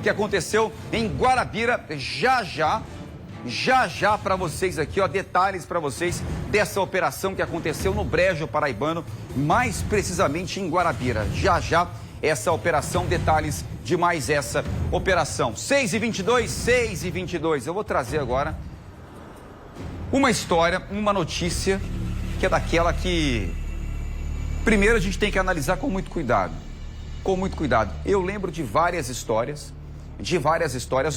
que aconteceu em Guarabira. Já já para vocês aqui, ó, detalhes para vocês dessa operação que aconteceu no Brejo Paraibano, mais precisamente em Guarabira. Já essa operação, detalhes de mais essa operação. 6h22. Eu vou trazer agora uma história, uma notícia que é daquela que primeiro a gente tem que analisar com muito cuidado. Com muito cuidado. Eu lembro de várias histórias,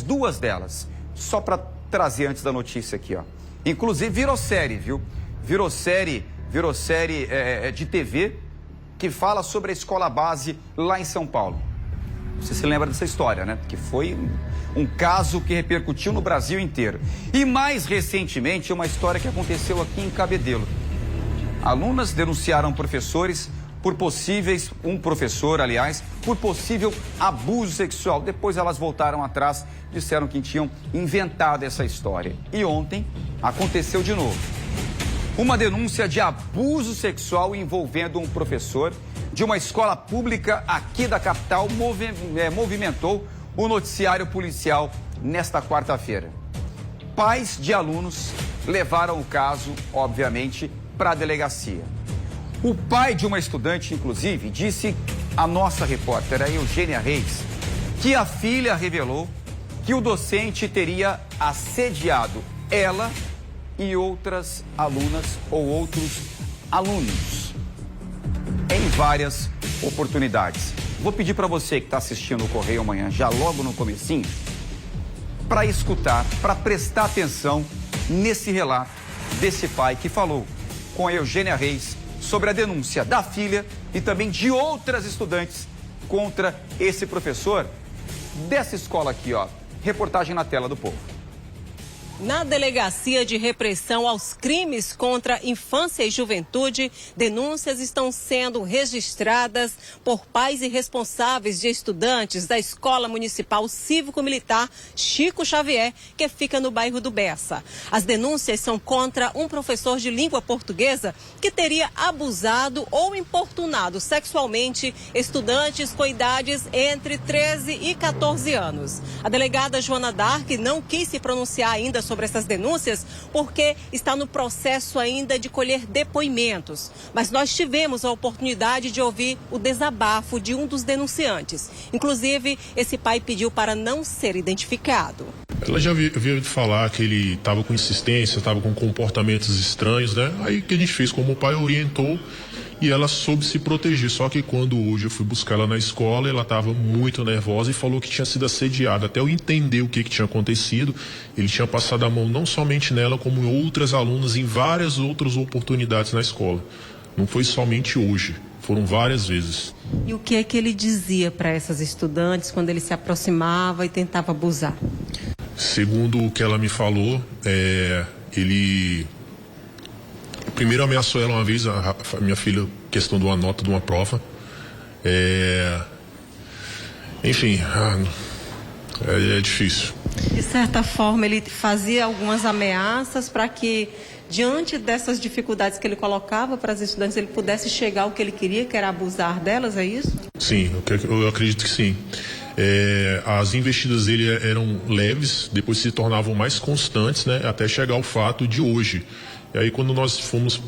duas delas, só para trazer antes da notícia aqui, ó. Inclusive virou série, viu? Virou série de TV que fala sobre a escola base lá em São Paulo. Você se lembra dessa história, né? Que foi um caso que repercutiu no Brasil inteiro. E mais recentemente, uma história que aconteceu aqui em Cabedelo. Alunas denunciaram professores por possível abuso sexual. Depois elas voltaram atrás, disseram que tinham inventado essa história. E ontem aconteceu de novo. Uma denúncia de abuso sexual envolvendo um professor de uma escola pública aqui da capital movimentou o noticiário policial nesta quarta-feira. Pais de alunos levaram o caso, obviamente, para a delegacia. O pai de uma estudante, inclusive, disse à nossa repórter, a Eugênia Reis, que a filha revelou que o docente teria assediado ela e outras alunas ou outros alunos em várias oportunidades. Vou pedir para você que está assistindo o Correio Amanhã, já logo no comecinho, para escutar, para prestar atenção nesse relato desse pai que falou com a Eugênia Reis sobre a denúncia da filha e também de outras estudantes contra esse professor dessa escola aqui, ó. Reportagem na tela do Povo. Na Delegacia de Repressão aos Crimes contra Infância e Juventude, denúncias estão sendo registradas por pais e responsáveis de estudantes da Escola Municipal Cívico-Militar Chico Xavier, que fica no bairro do Bessa. As denúncias são contra um professor de língua portuguesa que teria abusado ou importunado sexualmente estudantes com idades entre 13 e 14 anos. A delegada Joana Dark não quis se pronunciar ainda sobre essas denúncias porque está no processo ainda de colher depoimentos. Mas nós tivemos a oportunidade de ouvir o desabafo de um dos denunciantes. Inclusive, esse pai pediu para não ser identificado. Ela já havia de falar que ele estava com insistência, estava com comportamentos estranhos, né? Aí o que a gente fez como pai, orientou e ela soube se proteger. Só que quando hoje eu fui buscar ela na escola, ela estava muito nervosa e falou que tinha sido assediada. Até eu entender o que tinha acontecido, ele tinha passado a mão não somente nela, como em outras alunas em várias outras oportunidades na escola. Não foi somente hoje, foram várias vezes. E o que é que ele dizia para essas estudantes quando ele se aproximava e tentava abusar? Segundo o que ela me falou, ele primeiro ameaçou ela uma vez, a minha filha, questão de uma nota de uma prova. Enfim, é difícil. De certa forma, ele fazia algumas ameaças para que, diante dessas dificuldades que ele colocava para as estudantes, ele pudesse chegar ao que ele queria, que era abusar delas, é isso? Sim, eu acredito que sim. As investidas dele eram leves, depois se tornavam mais constantes, né, até chegar ao fato de hoje. E aí quando nós fomos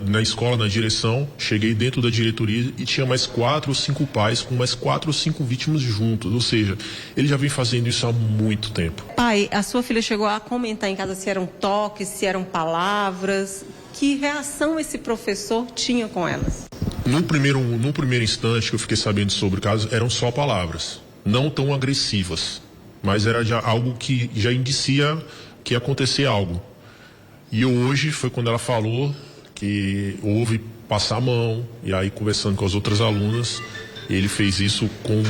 na escola, na direção, cheguei dentro da diretoria e tinha mais 4 ou 5 pais com mais 4 ou 5 vítimas juntos. Ou seja, ele já vem fazendo isso há muito tempo. Pai, a sua filha chegou a comentar em casa se eram toques, se eram palavras. Que reação esse professor tinha com elas? No primeiro instante que eu fiquei sabendo sobre o caso, eram só palavras. Não tão agressivas, mas era já algo que já indicia que ia acontecer algo. E hoje foi quando ela falou que houve passar a mão, e aí conversando com as outras alunas, ele fez isso com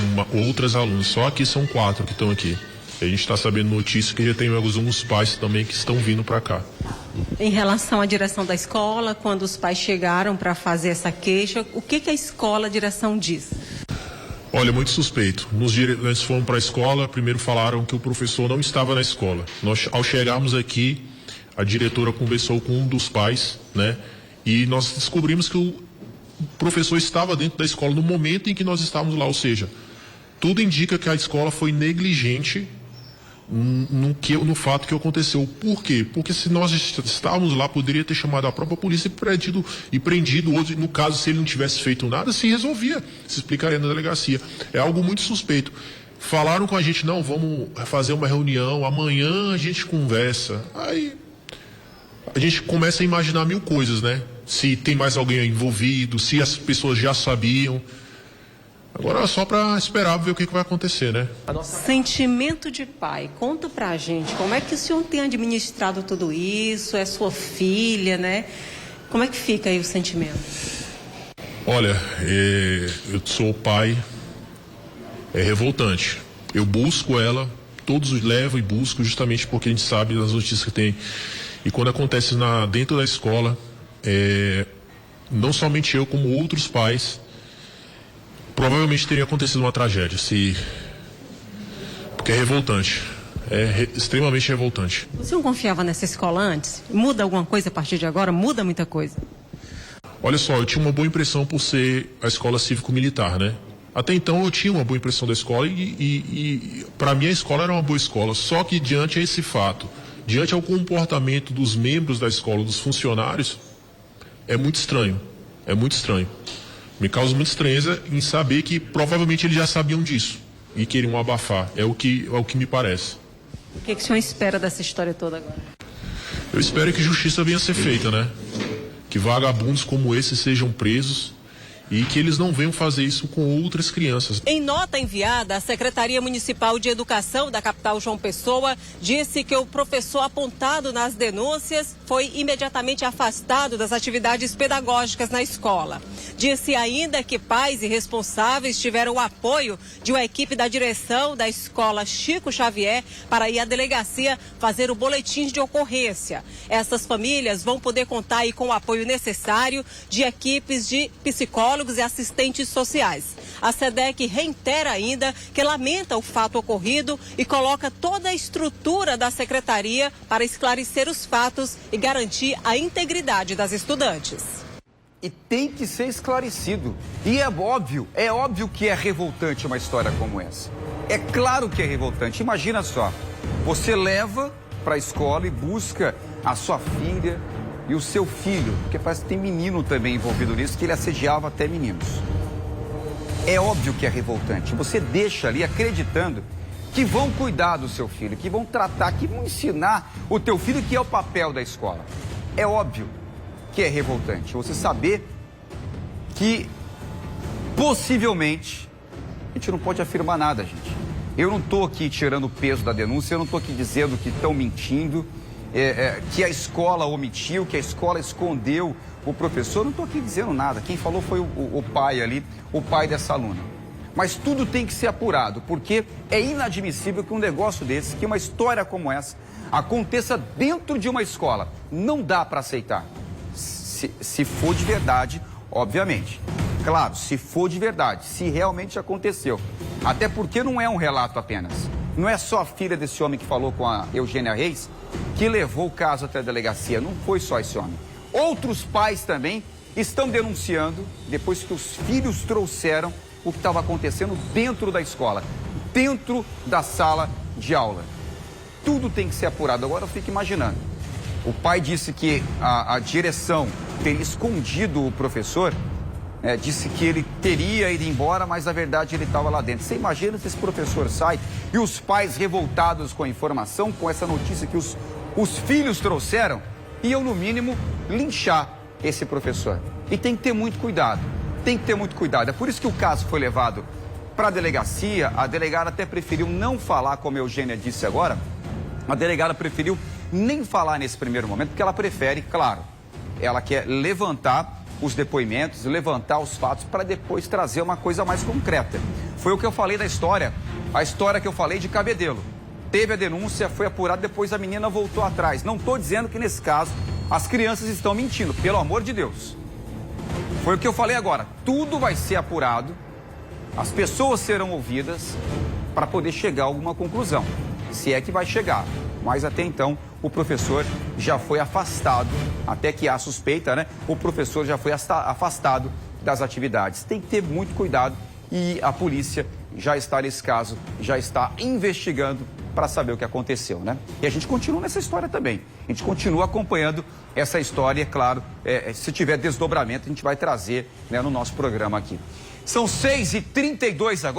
outras alunas. Só aqui são 4 que estão aqui. E a gente está sabendo notícia que já tem alguns pais também que estão vindo para cá. Em relação à direção da escola, quando os pais chegaram para fazer essa queixa, o que a escola, a direção diz? Olha, muito suspeito. Nós fomos para a escola, primeiro falaram que o professor não estava na escola. Nós, ao chegarmos aqui, a diretora conversou com um dos pais, né? E nós descobrimos que o professor estava dentro da escola no momento em que nós estávamos lá, ou seja, tudo indica que a escola foi negligente no fato que aconteceu. Por quê? Porque se nós estávamos lá, poderia ter chamado a própria polícia e prendido, ou no caso, se ele não tivesse feito nada, se resolvia, se explicaria na delegacia. É algo muito suspeito. Falaram com a gente, não, vamos fazer uma reunião, amanhã a gente conversa. Aí a gente começa a imaginar mil coisas, né? Se tem mais alguém envolvido, se as pessoas já sabiam. Agora é só para esperar ver o que vai acontecer, né? Sentimento de pai, conta pra gente, como é que o senhor tem administrado tudo isso, é sua filha, né? Como é que fica aí o sentimento? Olha, eu sou pai, é revoltante. Eu busco ela, todos levo e busco justamente porque a gente sabe das notícias que tem. E quando acontece dentro da escola, não somente eu, como outros pais, provavelmente teria acontecido uma tragédia, porque é revoltante, extremamente revoltante. Você não confiava nessa escola antes? Muda alguma coisa a partir de agora? Muda muita coisa? Olha só, eu tinha uma boa impressão por ser a escola cívico-militar, né? Até então eu tinha uma boa impressão da escola e para mim a escola era uma boa escola, só que diante a esse fato, diante ao comportamento dos membros da escola, dos funcionários, é muito estranho, Me causa muita estranheza em saber que provavelmente eles já sabiam disso e queriam abafar. É o que me parece. O que o senhor espera dessa história toda agora? Eu espero que justiça venha a ser feita, né? Que vagabundos como esses sejam presos e que eles não venham fazer isso com outras crianças. Em nota enviada, a Secretaria Municipal de Educação da capital João Pessoa disse que o professor apontado nas denúncias foi imediatamente afastado das atividades pedagógicas na escola. Disse ainda que pais e responsáveis tiveram o apoio de uma equipe da direção da escola Chico Xavier para ir à delegacia fazer o boletim de ocorrência. Essas famílias vão poder contar aí com o apoio necessário de equipes de psicólogos e assistentes sociais. A SEDEC reitera ainda que lamenta o fato ocorrido e coloca toda a estrutura da secretaria para esclarecer os fatos e garantir a integridade das estudantes. E tem que ser esclarecido. E é óbvio que é revoltante uma história como essa. É claro que é revoltante. Imagina só, você leva para a escola e busca a sua filha e o seu filho, porque parece que tem menino também envolvido nisso, que ele assediava até meninos. É óbvio que é revoltante. Você deixa ali acreditando que vão cuidar do seu filho, que vão tratar, que vão ensinar o teu filho, que é o papel da escola. É óbvio que é revoltante você saber que possivelmente a gente não pode afirmar nada, gente. Eu não estou aqui tirando o peso da denúncia, eu não estou aqui dizendo que estão mentindo, que a escola omitiu, que a escola escondeu o professor. Eu não estou aqui dizendo nada. Quem falou foi o pai ali, o pai dessa aluna. Mas tudo tem que ser apurado, porque é inadmissível que um negócio desse, que uma história como essa, aconteça dentro de uma escola. Não dá para aceitar. Se for de verdade, obviamente. Claro, se for de verdade, se realmente aconteceu. Até porque não é um relato apenas. Não é só a filha desse homem que falou com a Eugênia Reis que levou o caso até a delegacia. Não foi só esse homem. Outros pais também estão denunciando, depois que os filhos trouxeram o que estava acontecendo dentro da escola, dentro da sala de aula. Tudo tem que ser apurado. Agora eu fico imaginando. O pai disse que a direção teria escondido o professor, disse que ele teria ido embora, mas na verdade ele estava lá dentro. Você imagina se esse professor sai e os pais revoltados com a informação, com essa notícia que os filhos trouxeram, iam no mínimo linchar esse professor. E tem que ter muito cuidado, tem que ter muito cuidado. É por isso que o caso foi levado para a delegacia. A delegada até preferiu não falar, como a Eugênia disse agora, a delegada preferiu nem falar nesse primeiro momento, porque ela prefere, claro, ela quer levantar os depoimentos, levantar os fatos para depois trazer uma coisa mais concreta. Foi o que eu falei da história, a história que eu falei de Cabedelo. Teve a denúncia, foi apurado, depois a menina voltou atrás. Não estou dizendo que nesse caso as crianças estão mentindo, pelo amor de Deus. Foi o que eu falei agora, tudo vai ser apurado, as pessoas serão ouvidas para poder chegar a alguma conclusão, se é que vai chegar. Mas até então o professor já foi afastado, até que há suspeita, né? O professor já foi afastado das atividades. Tem que ter muito cuidado e a polícia já está nesse caso, já está investigando para saber o que aconteceu, né? E a gente continua nessa história também. A gente continua acompanhando essa história, é claro, se tiver desdobramento, a gente vai trazer, né, no nosso programa aqui. São 6h32 agora.